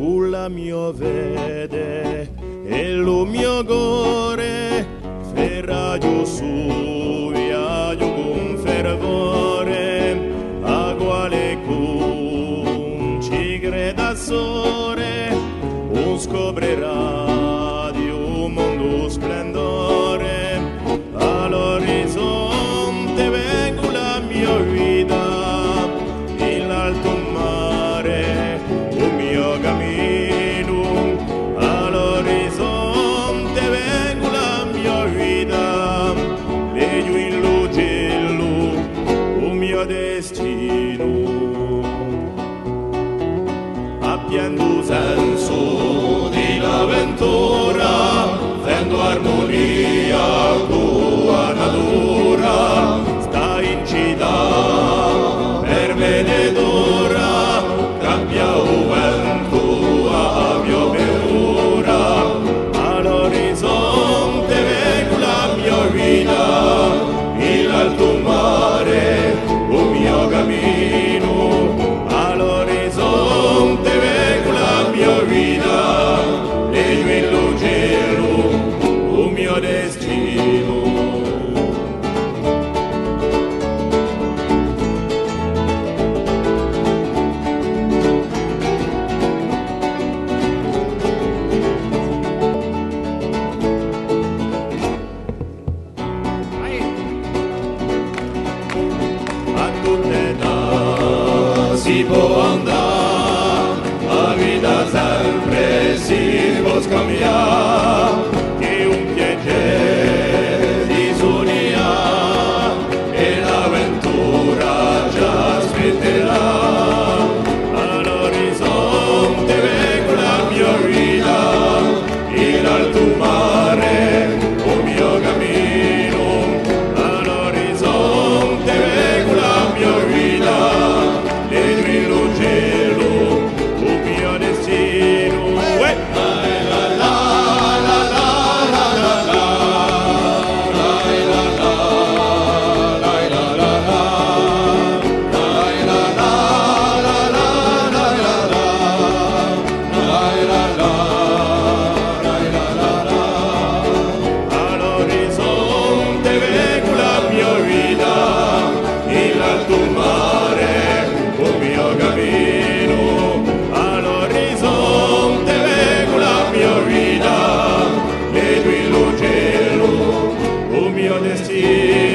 culla mio vede e lo mio gore ferraggio su viaggio con fervore a quale con cigre da sole un scoprirà di un mondo splendore all'orizzonte vengo la mia vita in l'alto mare un mio cammino all'orizzonte vengo la mia vita leggo in l'ugello un mio destino appiendo senso di l'avventura vendo armonia tua natura sta in città per venedora cambia o vento a mia paura all'orizzonte vengo la mia vita in alto mare un mio cammino all'orizzonte vengo la mia vita leggo in l'ugello un mio destino. A tutte età si può andare, la vita sempre si può scambiare, che un piacere di sognare e l'avventura già aspetterà. All'orizzonte vengo la mia vita, in alto mare un mio cammino. All'orizzonte vengo la mia vita, leggo in l'ugello un mio destino. All'orizzonte vengo la mia vita, in l'alto mare un mio cammino. All'orizzonte vengo la mia vita, leggo in l'ugello un mio destino.